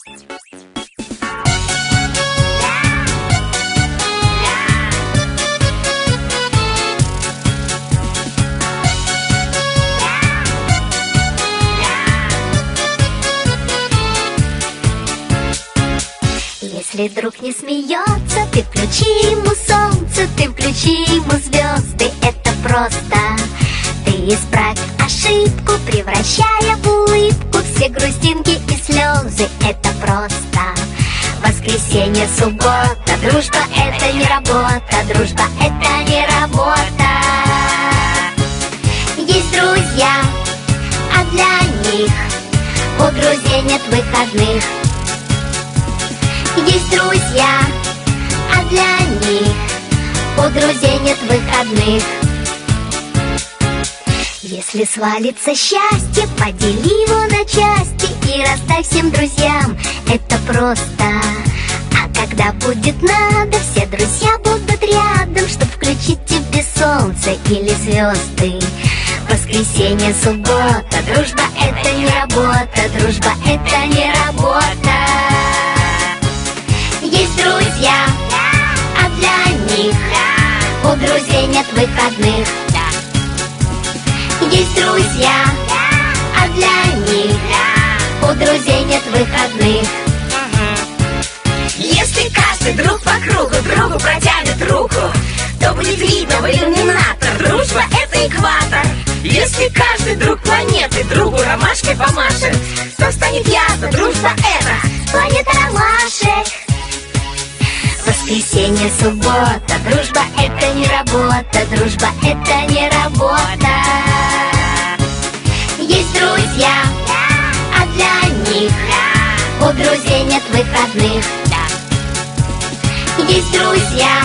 Если друг не смеется, ты включи ему солнце, ты включи ему звезды, это просто. Ты исправь ошибку, превращая в улыбку все грустинки и слезы, это просто. Воскресенье, суббота, дружба это не работа, дружба это не работа. Есть друзья, а для них у друзей нет выходных. Есть друзья, а для них у друзей нет выходных. Если свалится счастье, подели его на части и расставь всем друзьям, это просто. А когда будет надо, все друзья будут рядом, чтоб включить тебе солнце или звезды. Воскресенье, суббота, дружба это не работа, дружба это не работа. Есть друзья, а для них у друзей нет выходных. Есть друзья, а для них у друзей нет выходных. Если каждый друг по кругу другу протянет руку, то будет видно в иллюминатор, дружба это экватор. Если каждый друг планеты другу ромашкой помашет, то станет ясно, дружба это планета ромашек. Воскресенье, суббота, дружба это не работа, дружба это не работа. Есть друзья, а для них у друзей нет выходных. Есть друзья,